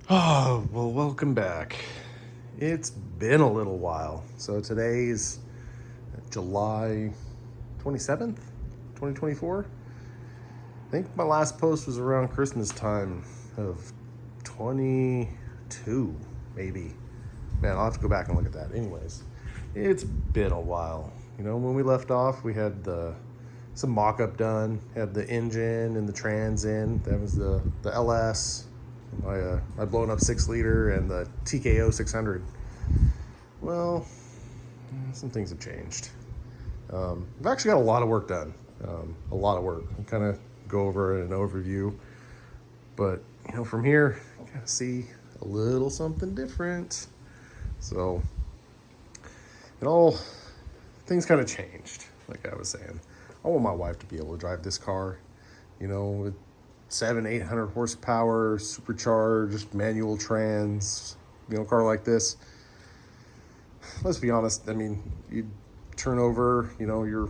Oh, well, welcome back. It's been a little while. So today's July 27th, 2024. I think my last post was around Christmas time of 22, maybe. Man, I'll have to go back and look at that. Anyways, it's been a while. When we left off, we had some mock-up done, had the engine and the trans in. That was the LS. My blown up 6 liter and the TKO 600. Well, some things have changed. I've actually got a lot of work done. A lot of work. I'll kind of go over an overview. But, from here, you kind of see a little something different. So, things kind of changed, like I was saying. I want my wife to be able to drive this car, with 700-800 horsepower, supercharged, manual trans, car like this. Let's be honest. I mean, you turn over, you're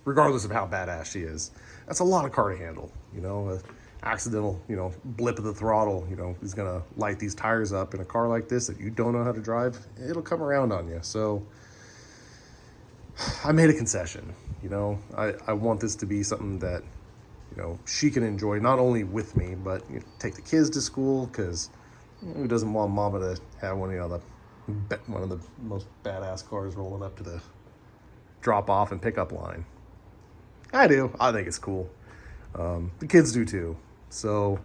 regardless of how badass she is, that's a lot of car to handle. A accidental, blip of the throttle, is gonna light these tires up in a car like this that you don't know how to drive. It'll come around on you. So I made a concession. I want this to be something that, she can enjoy, not only with me, but take the kids to school, because who doesn't want mama to have one of the most badass cars rolling up to the drop off and pickup line? I do. I think it's cool. The kids do too. So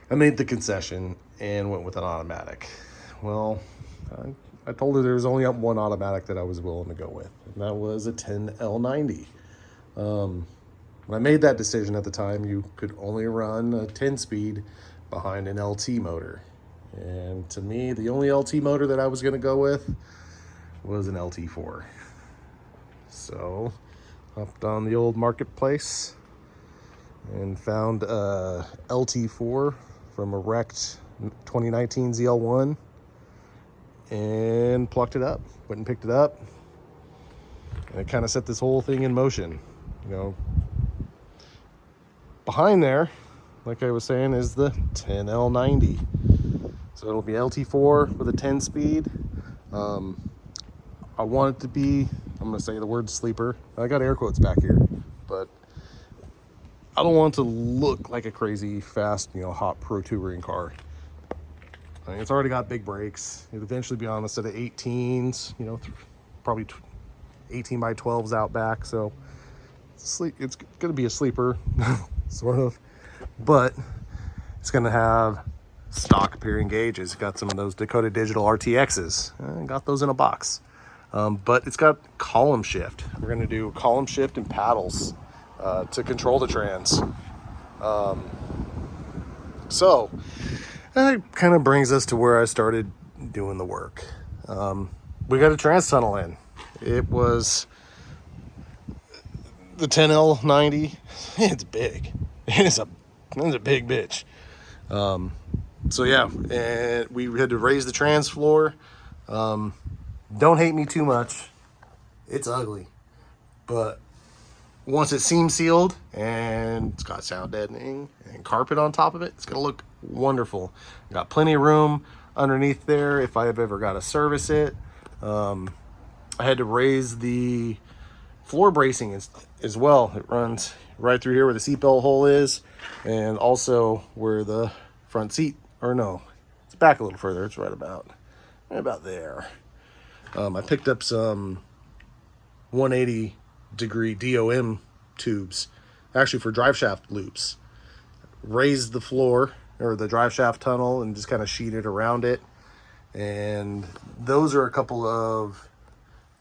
I made the concession and went with an automatic. Well, I told her there was only one automatic that I was willing to go with, and that was a 10L90. When I made that decision at the time, you could only run a 10-speed behind an LT motor. And to me, the only LT motor that I was going to go with was an LT4. So, hopped on the old marketplace and found a LT4 from a wrecked 2019 ZL1 and plucked it up. Went and picked it up, and it kind of set this whole thing in motion. Behind there, like I was saying, is the 10L90. So it'll be LT4 with a 10-speed. I want it to be, I'm going to say the word sleeper. I got air quotes back here, but I don't want it to look like a crazy fast, hot pro touring car. I mean, it's already got big brakes. It'll eventually be on a set of 18s, probably 18 by 12s out back. So it's going to be a sleeper, sort of. But it's going to have stock appearing gauges. Got some of those Dakota Digital RTXs. Got those in a box. But it's got column shift. We're going to do column shift and paddles to control the trans. So that kind of brings us to where I started doing the work. We got a trans tunnel in. It was the 10L90. It's big. It's a big bitch. So yeah, and we had to raise the trans floor. Don't hate me too much. It's ugly, but once it's seam sealed and it's got sound deadening and carpet on top of it, it's gonna look wonderful. Got plenty of room underneath there if I have ever got to service it. I had to raise the floor bracing as well. It runs right through here where the seatbelt hole is, and also where the front seat, or no, it's back a little further. It's right about there. I picked up some 180 degree DOM tubes, actually for drive shaft loops. Raised the floor or the drive shaft tunnel and just kind of sheeted around it. And those are a couple of,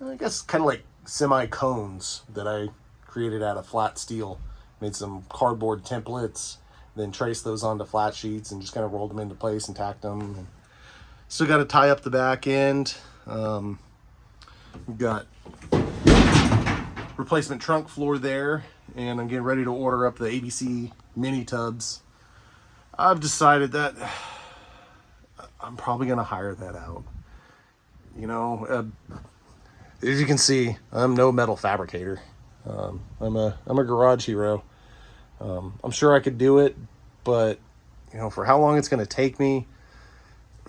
I guess, kind of like semi cones that I created out of flat steel. Made some cardboard templates, then traced those onto flat sheets and just kind of rolled them into place and tacked them. Still got to tie up the back end. We've got replacement trunk floor there, and I'm getting ready to order up the ABC mini tubs. I've decided that I'm probably going to hire that out. As you can see, I'm no metal fabricator. I'm a garage hero. I'm sure I could do it, but you know, for how long it's going to take me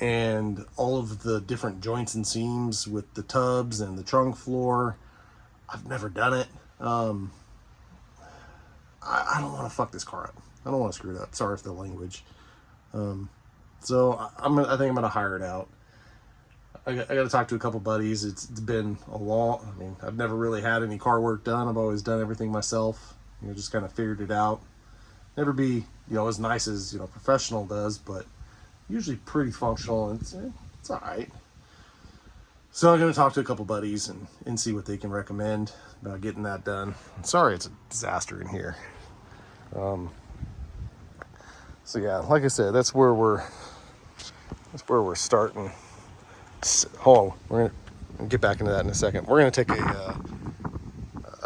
and all of the different joints and seams with the tubs and the trunk floor, I've never done it. I don't want to fuck this car up. I don't want to screw it up. Sorry for the language. So I think I'm going to hire it out. I got to talk to a couple buddies. It's been a long, I mean, I've never really had any car work done. I've always done everything myself, you know, just kind of figured it out. Never be, you know, as nice as, you know, professional does, but usually pretty functional, and it's all right. So I'm going to talk to a couple buddies and see what they can recommend about getting that done. Sorry, it's a disaster in here. So yeah, like I said, that's where we're starting. Hold on, we're gonna get back into that in a second. We're gonna take a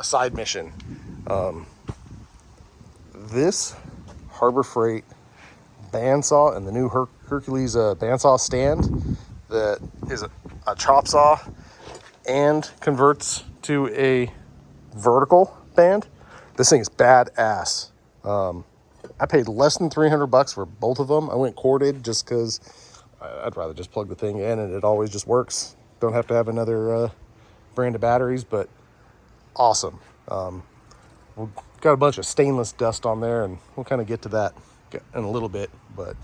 side mission. This Harbor Freight bandsaw and the new Hercules bandsaw stand that is a chop saw and converts to a vertical band. This thing is badass. I paid less than $300 for both of them. I went corded just because I'd rather just plug the thing in and it always just works. Don't have to have another brand of batteries, but awesome. We've got a bunch of stainless dust on there, and we'll kind of get to that in a little bit. But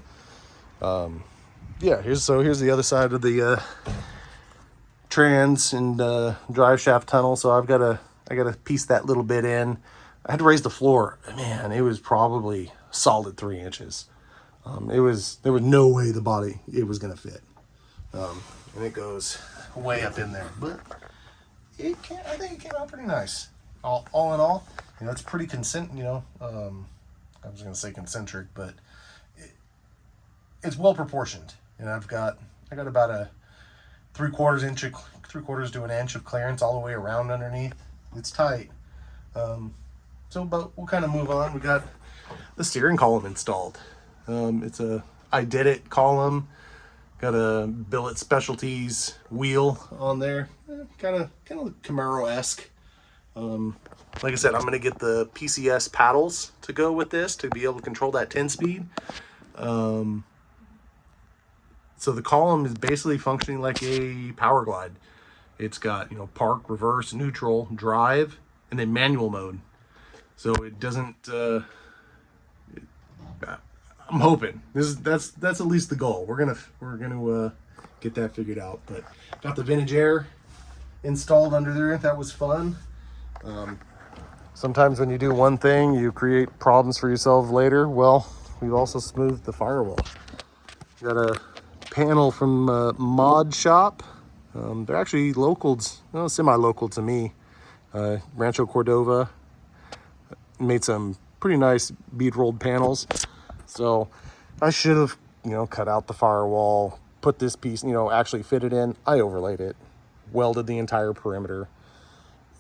yeah, here's the other side of the trans and drive shaft tunnel. So I got to piece that little bit in. I had to raise the floor. Man, it was probably solid 3 inches. There was no way the body it was gonna fit, and it goes way up in there. But I think it came out pretty nice. All in all, you know, it's pretty concentric. You know, I was gonna say concentric, but it's well proportioned. And I got about a 3/4 to an inch of clearance all the way around underneath. It's tight. But we'll kind of move on. We got the steering column installed. It's a I Did It column. Got a Billet Specialties wheel on there. Kind of Camaro-esque. Like I said, I'm going to get the PCS paddles to go with this to be able to control that 10-speed. So the column is basically functioning like a Power Glide. It's got, you know, park, reverse, neutral, drive, and then manual mode. So it doesn't. I'm hoping that's at least the goal. We're gonna get that figured out. But got the vintage air installed under there. That was fun. Sometimes when you do one thing, you create problems for yourself later. Well, we've also smoothed the firewall. Got a panel from Mod Shop. They're actually locals, well, semi-local to me. Rancho Cordova. Made some pretty nice bead rolled panels. So I should have, you know, cut out the firewall, put this piece, you know, actually fit it in. I overlaid it, welded the entire perimeter.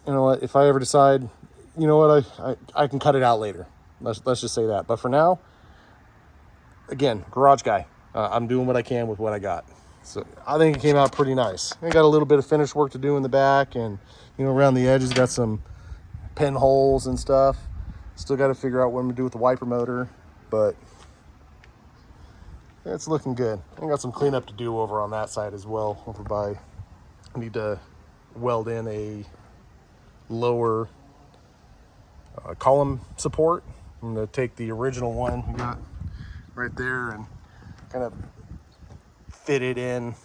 You know what? If I ever decide, you know what, I can cut it out later. Let's just say that. But for now, again, garage guy. I'm doing what I can with what I got. So I think it came out pretty nice. I got a little bit of finish work to do in the back, and, you know, around the edges got some pinholes and stuff. Still got to figure out what I'm gonna do with the wiper motor, but it's looking good. I got some cleanup to do over on that side as well. I need to weld in a lower column support. I'm gonna take the original one we got right there and kind of fit it in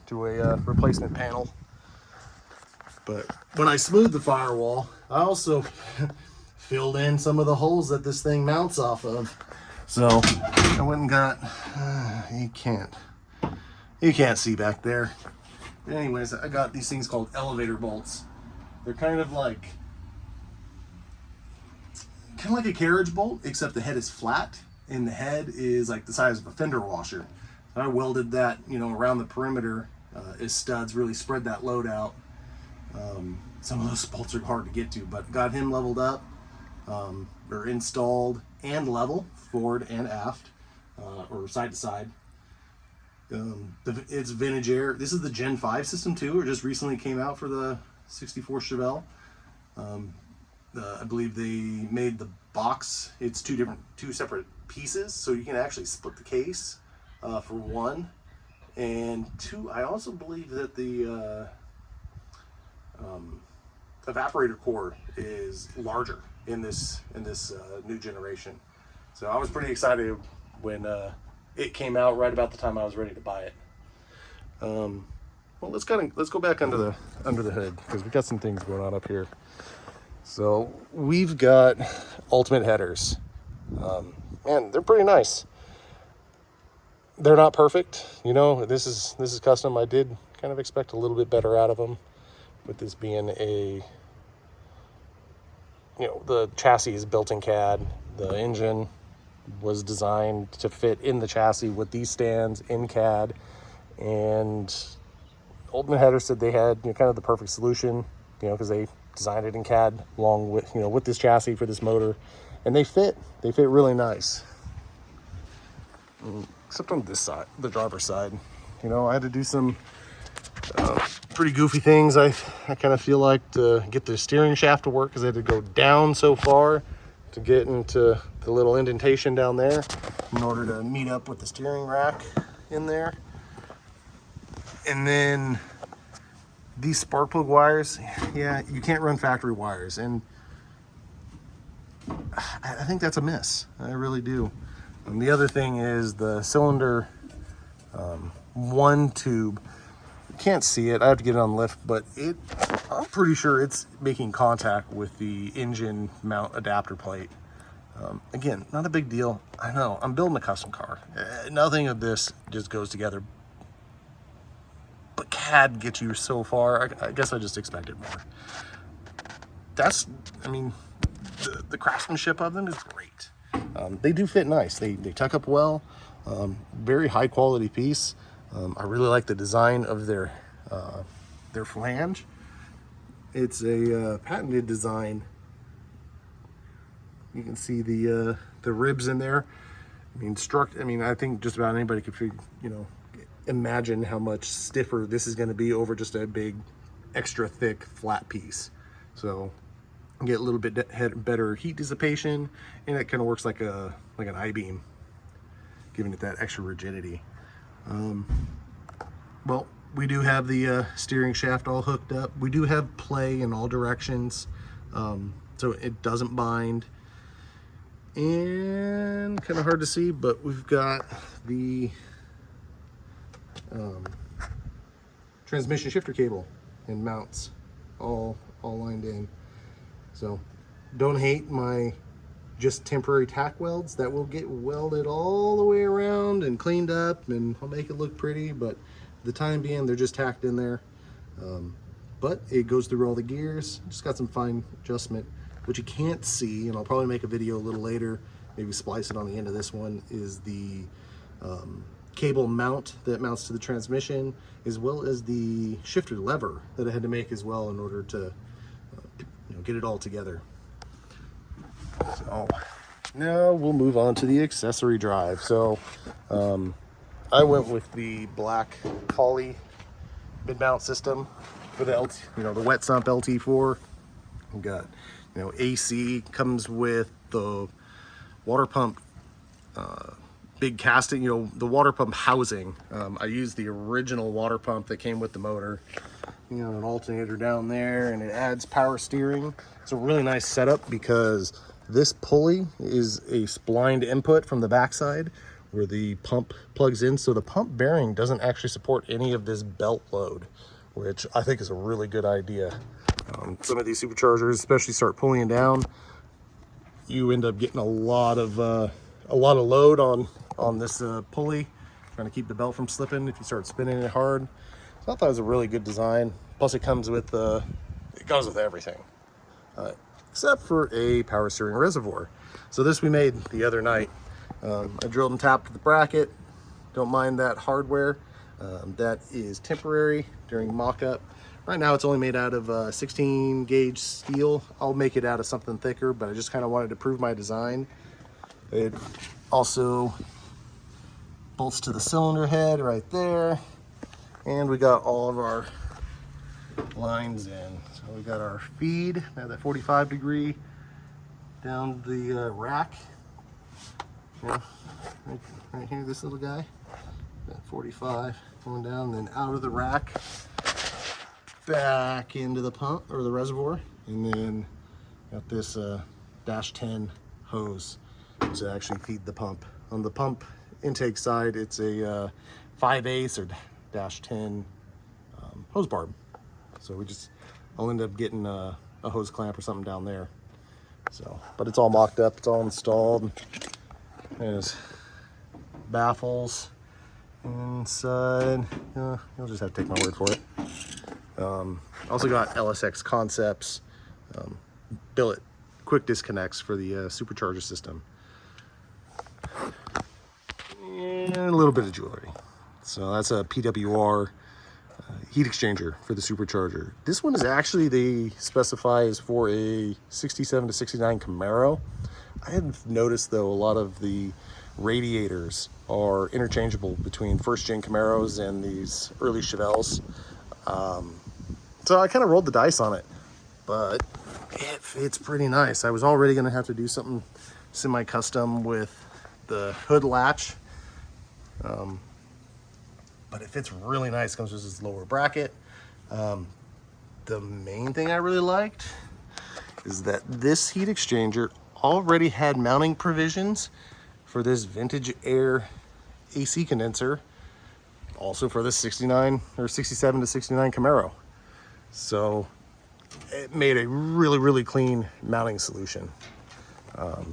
to a replacement panel. But when I smoothed the firewall, I also filled in some of the holes that this thing mounts off of. So I went and got, you can't see back there. But anyways, I got these things called elevator bolts. They're kind of like a carriage bolt, except the head is flat and the head is like the size of a fender washer. So I welded that, you know, around the perimeter as studs, really spread that load out. Some of those bolts are hard to get to, but got him leveled up. They're installed and level, forward and aft, or side to side. It's vintage air. This is the Gen 5 system too. It just recently came out for the 64 Chevelle. I believe they made the box. It's two separate pieces, so you can actually split the case for one. And two, I also believe that the evaporator core is larger in this new generation. So I was pretty excited when it came out right about the time I was ready to buy it. Well, let's go back under the hood, because we got some things going on up here. So we've got ultimate headers. Man, they're pretty nice. They're not perfect, you know. This is custom. I did kind of expect a little bit better out of them, with this being a, you know, the chassis is built in CAD. The engine was designed to fit in the chassis with these stands in CAD, and Ultimate Header said they had, you know, kind of the perfect solution, you know, because they designed it in CAD along with, you know, with this chassis for this motor, and they fit really nice. Except on this side, the driver's side, you know, I had to do some pretty goofy things. I kind of feel like, to get the steering shaft to work, because I had to go down so far to get into the little indentation down there in order to meet up with the steering rack in there. And then these spark plug wires, yeah, you can't run factory wires, and I think that's a miss. I really do. And the other thing is the cylinder one tube. You can't see it. I have to get it on lift, but I'm pretty sure it's making contact with the engine mount adapter plate. Again, not a big deal. I know, I'm building a custom car. Nothing of this just goes together. But CAD gets you so far. I guess I just expected more. I mean, the craftsmanship of them is great. They do fit nice. They tuck up well. Very high quality piece. I really like the design of their flange. It's a patented design. You can see the ribs in there. I mean, I think just about anybody could imagine how much stiffer this is going to be over just a big, extra thick, flat piece. So you get a little bit better heat dissipation, and it kind of works like an I-beam, giving it that extra rigidity. Well, we do have the steering shaft all hooked up. We do have play in all directions, so it doesn't bind. And kind of hard to see, but we've got the transmission shifter cable and mounts all lined in. So don't hate my just temporary tack welds. That will get welded all the way around and cleaned up, and I'll make it look pretty, but for the time being they're just tacked in there. But it goes through all the gears. Just got some fine adjustment. What you can't see, and I'll probably make a video a little later, maybe splice it on the end of this one, is the cable mount that mounts to the transmission, as well as the shifter lever that I had to make as well in order to get it all together. So now we'll move on to the accessory drive. So I went with the black poly mid-mount system for the the wet sump LT4. We've got AC, comes with the water pump big casting, the water pump housing. I used the original water pump that came with the motor. An alternator down there, and it adds power steering. It's a really nice setup because this pulley is a splined input from the backside where the pump plugs in, so the pump bearing doesn't actually support any of this belt load, which I think is a really good idea. Some of these superchargers, especially, start pulling down, you end up getting a lot of load on this pulley, trying to keep the belt from slipping if you start spinning it hard. So I thought it was a really good design. Plus it comes with everything, except for a power steering reservoir. So this we made the other night. I drilled and tapped the bracket. Don't mind that hardware. That is temporary during mock-up. Right now it's only made out of 16 gauge steel. I'll make it out of something thicker, but I just kind of wanted to prove my design. It also bolts to the cylinder head right there. And we got all of our lines in. So we got our feed at that 45 degree down the rack. Yeah, right here, this little guy. That 45 going down, then out of the rack, back into the pump or the reservoir, and then got this dash 10 hose to actually feed the pump. On the pump intake side, it's a 5/8 or dash 10 hose barb. So I'll end up getting a hose clamp or something down there. So, but it's all mocked up, it's all installed. There's baffles inside. You'll just have to take my word for it. Also got LSX Concepts billet quick disconnects for the supercharger system, and a little bit of jewelry. So that's a PWR heat exchanger for the supercharger. This one is actually, they specify, is for a 67 to 69 Camaro. I have noticed though a lot of the radiators are interchangeable between first gen Camaros and these early Chevelles. So I kind of rolled the dice on it, but it fits pretty nice. I was already going to have to do something semi-custom with the hood latch, but it fits really nice. Comes with this lower bracket. The main thing I really liked is that this heat exchanger already had mounting provisions for this vintage air AC condenser, also for the 69 or 67 to 69 Camaro. So it made a really clean mounting solution. I've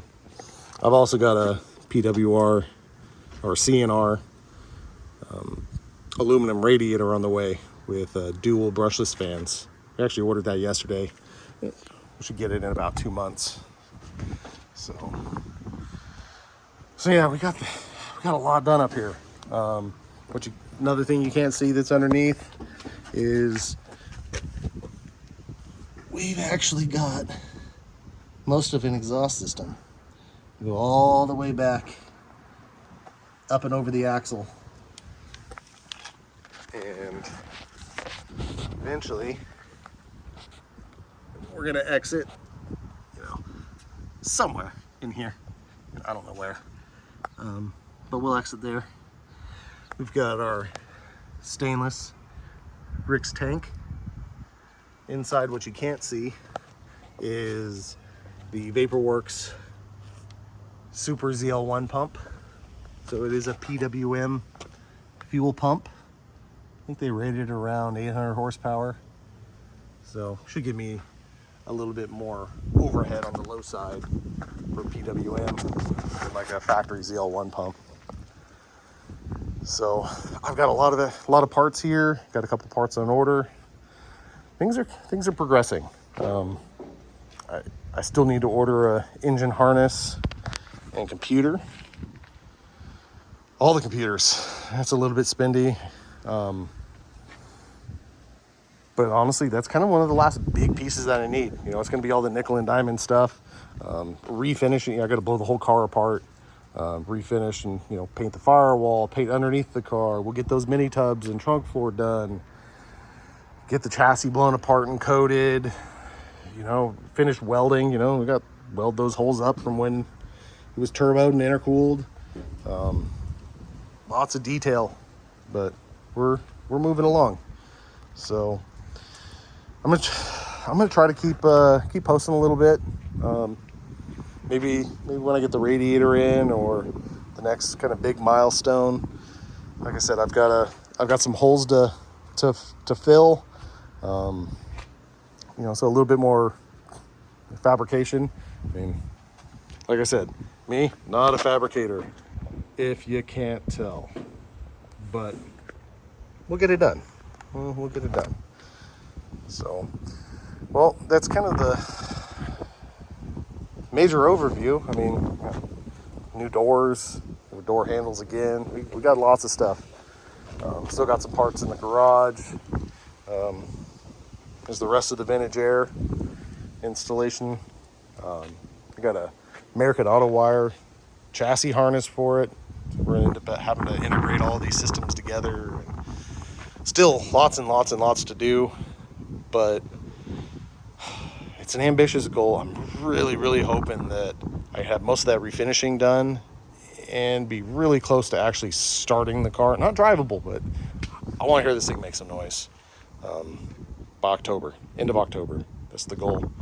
also got a PWR or CNR aluminum radiator on the way with dual brushless fans. We actually ordered that yesterday. We should get it in about 2 months. So yeah, we got a lot done up here. Another thing you can't see that's underneath is we've actually got most of an exhaust system. We go all the way back up and over the axle, and eventually we're gonna exit, somewhere in here. I don't know where, but we'll exit there. We've got our stainless Rick's tank. Inside, what you can't see is the Vaporworks Super ZL1 pump. So it is a PWM fuel pump. I think they rated around 800 horsepower. So should give me a little bit more overhead on the low side for PWM than like a factory ZL1 pump. So I've got a lot of parts here. Got a couple parts on order. Things are progressing. I still need to order a engine harness and computer. All the computers. That's a little bit spendy. But honestly, that's kind of one of the last big pieces that I need. It's going to be all the nickel and diamond stuff. Refinishing. I got to blow the whole car apart. Refinish and paint the firewall, paint underneath the car. We'll get those mini tubs and trunk floor done. Get the chassis blown apart and coated. Finished welding. We got weld those holes up from when it was turboed and intercooled. Lots of detail, but we're moving along. So I'm gonna try to keep posting a little bit. Maybe when I get the radiator in, or the next kind of big milestone. Like I said, I've got some holes to fill. So a little bit more fabrication. I mean, like I said, me, not a fabricator, if you can't tell. But we'll get it done. We'll get it done. So, well, that's kind of the major overview. I mean, new doors, door handles again. We got lots of stuff. Still got some parts in the garage. There's the rest of the vintage air installation. I got a American Auto Wire chassis harness for it. We're going to end up having to integrate all these systems together. Still lots and lots and lots to do. but it's an ambitious goal. I'm really hoping that I have most of that refinishing done and be really close to actually starting the car. Not drivable, but I want to hear this thing make some noise by October, end of October. That's the goal.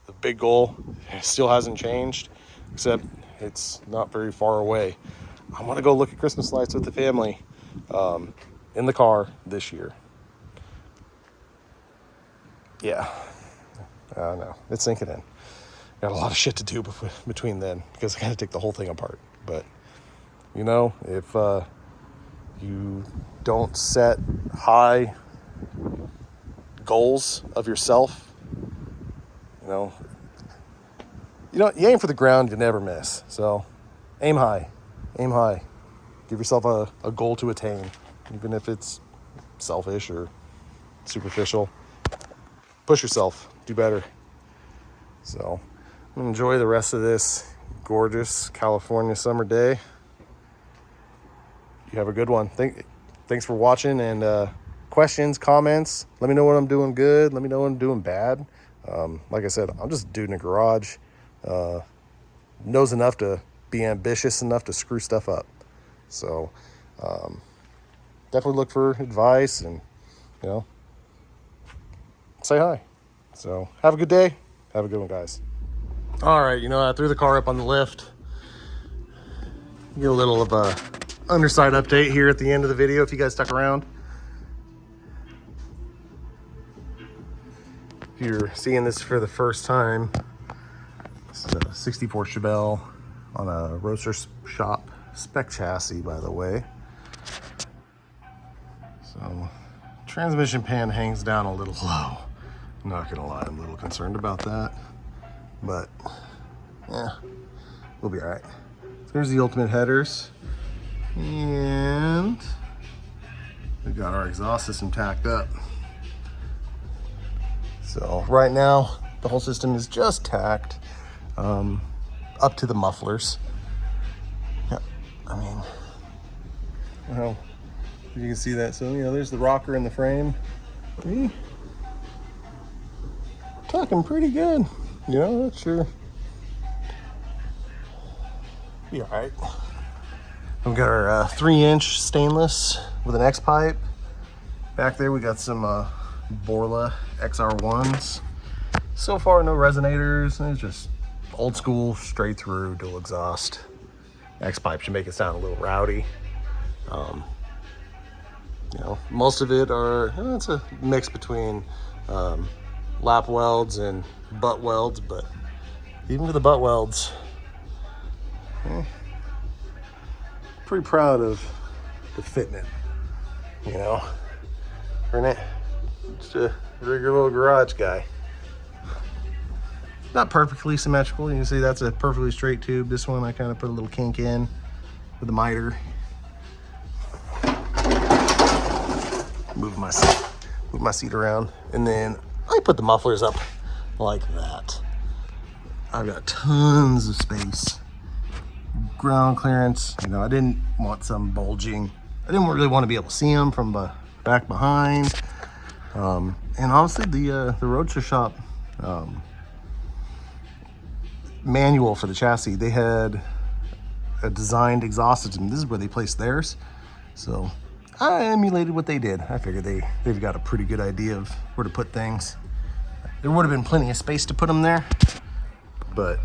The big goal still hasn't changed, except it's not very far away. I want to go look at Christmas lights with the family in the car this year. Yeah, I know. It's sinking in. Got a lot of shit to do between then, because I got to take the whole thing apart. But, you know, if you don't set high goals of yourself, you you aim for the ground, you never miss. So aim high. Give yourself a goal to attain, even if it's selfish or superficial. Push yourself, do better. So enjoy the rest of this gorgeous California summer day. You have a good one. Thanks for watching, and questions, comments, let me know what I'm doing good, let me know what I'm doing bad. Like I said, I'm just a dude in a garage, knows enough to be ambitious enough to screw stuff up. So definitely look for advice, and say hi. So have a good day. Have a good one, guys. All right, I threw the car up on the lift. Get a little of a underside update here at the end of the video if you guys stuck around. If you're seeing this for the first time, this is a 64 Chevelle on a Roadster Shop spec chassis, by the way. So transmission pan hangs down a little low. I'm not gonna lie, I'm a little concerned about that, but yeah, we'll be all right. So there's the ultimate headers, and we got our exhaust system tacked up. So right now, the whole system is just tacked up to the mufflers. Yeah, I mean, well, you can see that. So there's the rocker in the frame. Talking pretty good, that's sure. Be all right. We've got our 3-inch stainless with an X pipe. Back there we got some Borla XR1s. So far no resonators, it's just old school, straight through, dual exhaust. X pipe should make it sound a little rowdy. Most of it it's a mix between lap welds and butt welds, but even with the butt welds, pretty proud of the fitment, just a regular little garage guy. Not perfectly symmetrical. You can see that's a perfectly straight tube. This one I kind of put a little kink in with a miter. Move my seat around, and then I put the mufflers up like that. I've got tons of space, ground clearance. I didn't want some bulging. I didn't really want to be able to see them from back behind. And honestly, the Roadster Shop manual for the chassis, they had a designed exhaust system. This is where they placed theirs. So I emulated what they did. I figured they've got a pretty good idea of where to put things. There would have been plenty of space to put them there, but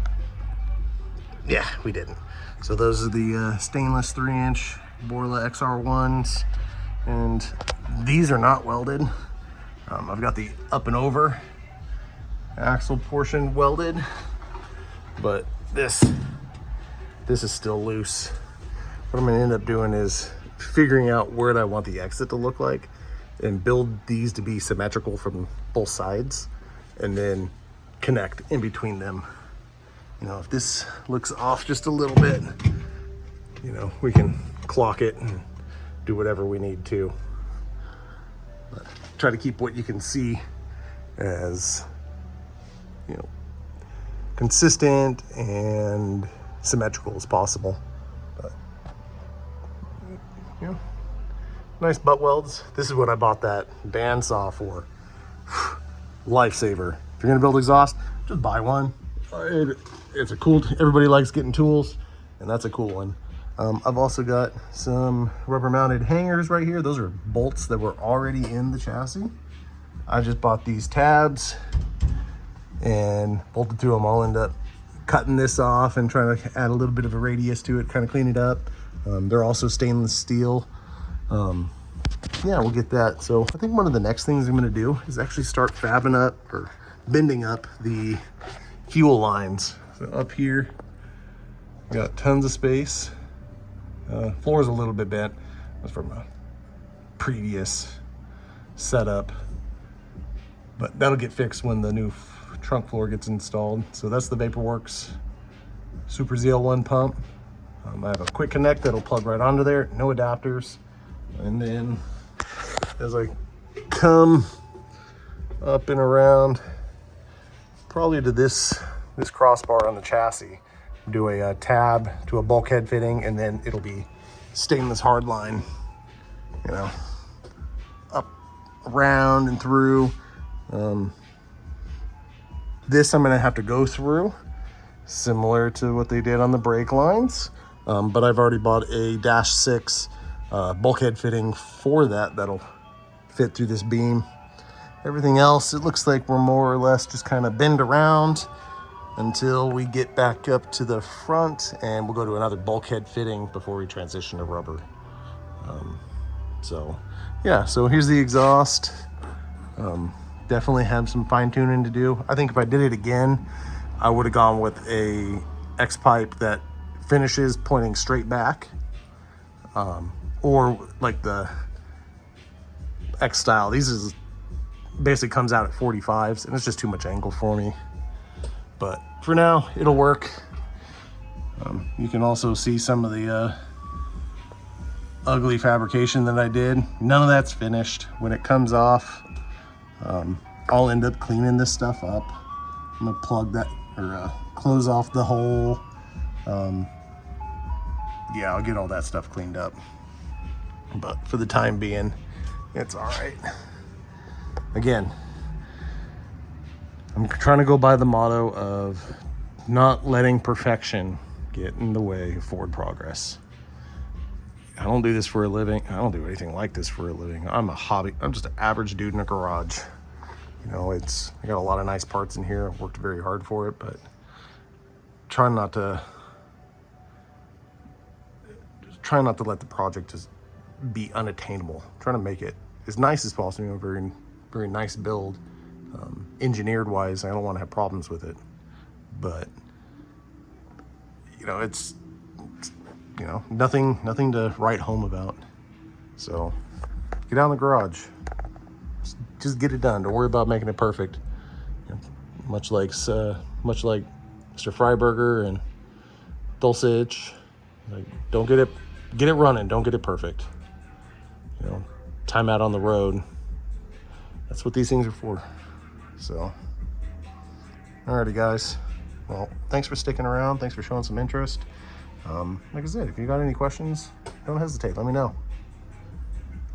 yeah, we didn't. So those are the stainless 3-inch Borla XR1s, and these are not welded. I've got the up and over axle portion welded, but this is still loose. What I'm gonna end up doing is figuring out where I want the exit to look like and build these to be symmetrical from both sides, and then connect in between them. If this looks off just a little bit, we can clock it and do whatever we need to. But try to keep what you can see as, consistent and symmetrical as possible. But, nice butt welds. This is what I bought that bandsaw for. lifesaver. If you're gonna build exhaust, just buy one. It's a cool, everybody likes getting tools, and that's a cool one. I've also got some rubber mounted hangers right here. Those are bolts that were already in the chassis. I just bought these tabs and bolted through them. I'll end up cutting this off and trying to add a little bit of a radius to it, kind of clean it up. They're also stainless steel. Yeah, we'll get that. So I think one of the next things I'm gonna do is actually start fabbing up or bending up the fuel lines. So up here, got tons of space. Floor's a little bit bent. That's from a previous setup, but that'll get fixed when the new trunk floor gets installed. So that's the Vaporworks Super ZL1 pump. I have a quick connect that'll plug right onto there, no adapters. And then as I come up and around, probably to this crossbar on the chassis, do a tab to a bulkhead fitting, and then it'll be stainless hardline, you know, up, around, and through. This I'm gonna have to go through, similar to what they did on the brake lines, but I've already bought a -6 bulkhead fitting for that that'll fit through this beam. Everything else, it looks like we're more or less just kind of bend around until we get back up to the front, and we'll go to another bulkhead fitting before we transition to rubber. So yeah, so here's the exhaust. Definitely have some fine tuning to do. I think if I did it again, I would have gone with a X pipe that finishes pointing straight back, or like the X style. These is basically comes out at 45s, and it's just too much angle for me. But for now, it'll work. You can also see some of the ugly fabrication that I did. None of that's finished. When it comes off, I'll end up cleaning this stuff up. I'm gonna plug that, or close off the hole. Yeah, I'll get all that stuff cleaned up. But for the time being, it's all right. Again, I'm trying to go by the motto of not letting perfection get in the way of forward progress. I don't do this for a living. I don't do anything like this for a living. I'm just an average dude in a garage. You know, I got a lot of nice parts in here. I've worked very hard for it, but trying not to let the project just be unattainable. Trying to make it as nice as possible. A very, very nice build. Engineered wise, I don't want to have problems with it, but you know, it's you know, nothing to write home about. So get out in the garage, just get it done. Don't worry about making it perfect. You know, much like Mr. Freiberger and Dulcich, like, don't get it running. Don't get it perfect. You know, time out on the road. That's what these things are for. So, alrighty guys. Well, thanks for sticking around. Thanks for showing some interest. Like I said, if you got any questions, don't hesitate. Let me know.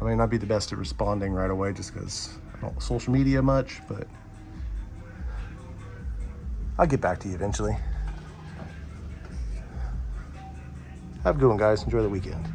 I may not be the best at responding right away just because I don't social media much, but I'll get back to you eventually. Have a good one, guys. Enjoy the weekend.